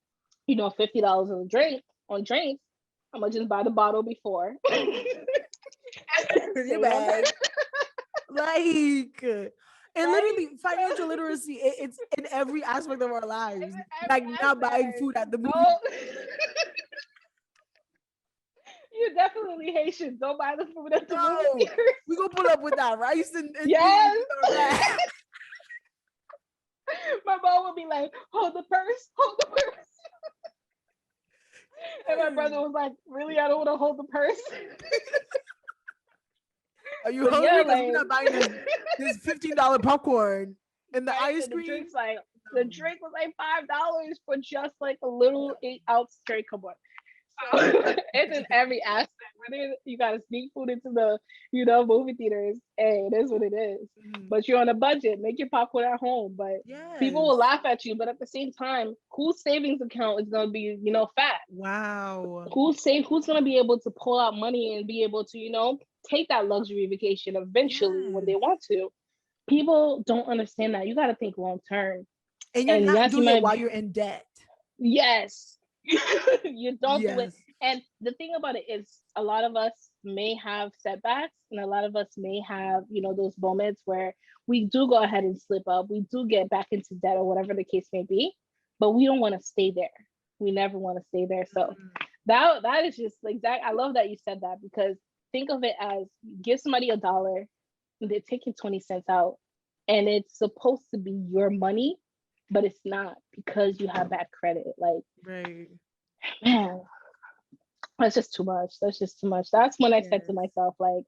$50 on drinks. I'm gonna just buy the bottle before. You're bad. Like, and literally financial literacy, it's in every aspect of our lives. Like not buying food at the movie. You're definitely Haitian. Don't buy the food at the movie theater. We gonna pull up with that rice and yes. My mom would be like, hold the purse, hold the purse. And my brother was like, really? I don't want to hold the purse. Are you hungry? Because we're not buying this $15 popcorn and the ice cream. The drink was like $5 for just like a little 8-ounce cherry. Come on. So it's in every aspect. Whether you gotta sneak food into the, movie theaters, hey, it is what it is. But you're on a budget. Make your popcorn at home. But people will laugh at you. But at the same time, whose savings account is gonna be, fat? Wow. Who's gonna be able to pull out money and be able to, take that luxury vacation eventually when they want to? People don't understand that. You gotta think long term. And you're not doing it while you're in debt. Yes. You don't do it. And the thing about it is a lot of us may have setbacks, and a lot of us may have, those moments where we do go ahead and slip up. We do get back into debt or whatever the case may be, but we don't want to stay there. We never want to stay there. So that is just exact. I love that you said that, because think of it as give somebody $1, they're taking 20 cents out, and it's supposed to be your money, but it's not, because you have bad credit. Like, right, man, that's just too much. That's when I said to myself, like,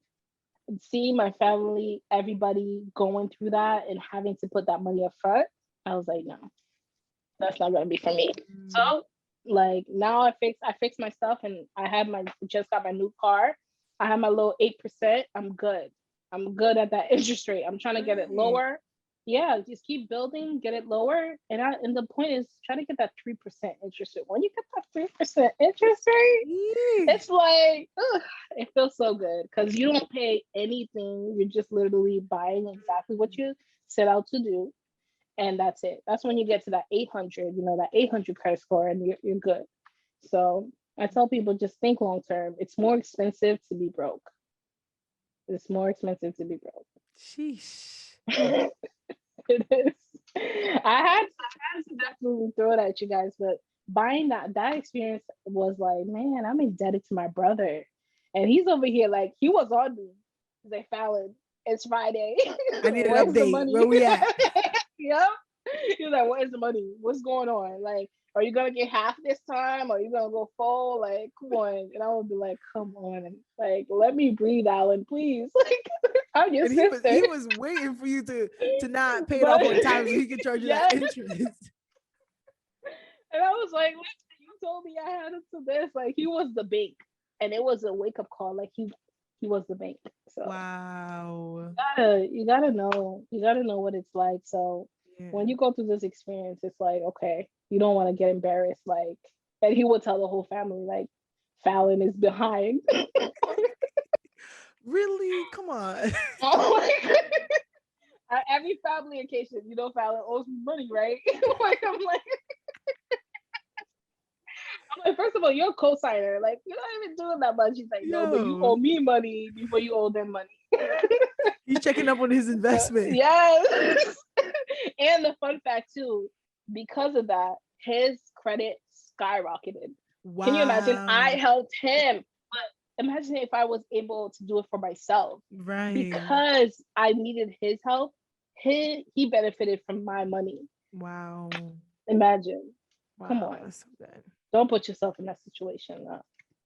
seeing my family, everybody going through that and having to put that money up front, I was like, no, that's not gonna be for me. So like now I fixed my stuff, and just got my new car. I have my little 8%. I'm good at that interest rate. I'm trying to get it lower. Yeah, just keep building, get it lower. And the point is try to get that 3% interest rate. When you get that 3% interest rate, it's like, it feels so good, because you don't pay anything. You're just literally buying exactly what you set out to do. And that's it. That's when you get to that 800, that 800 credit score, and you're good. So I tell people, just think long term. It's more expensive to be broke. Sheesh. It is. I had to definitely throw it at you guys, but buying that experience was like, man, I'm indebted to my brother, and he's over here like he was on me. He's like, Fallon, it's Friday. I need an update. Where we at? Yep. He was like, what is the money? What's going on? Like, are you gonna get half this time? Or are you gonna go full? Like, come on. And I would be like, come on, like, let me breathe, Alan, please. Like, I'm your sister. He was waiting for you to not pay it off on time so he could charge you that interest. And I was like, listen, you told me I had it to this. Like, he was the bank, and it was a wake up call. Like, he was the bank. So wow, you gotta know what it's like. So when you go through this experience, it's like, okay, you don't want to get embarrassed. Like, and he would tell the whole family, like, Fallon is behind. Really? Come on. Oh my God. At every family occasion, Fallon owes me money, right? I'm like, first of all, you're a co-signer. Like, you're not even doing that much. He's like, no, but you owe Yo, me money before you owe them money. he's checking up on his investment. Yes. And the fun fact too, because of that, his credit skyrocketed. Can you imagine? I Wow. helped him, but imagine if I was able to do it for myself Right. because I needed his help. He benefited from my money. Wow. Imagine. Come Wow. on. That's so good. Don't put yourself in that situation.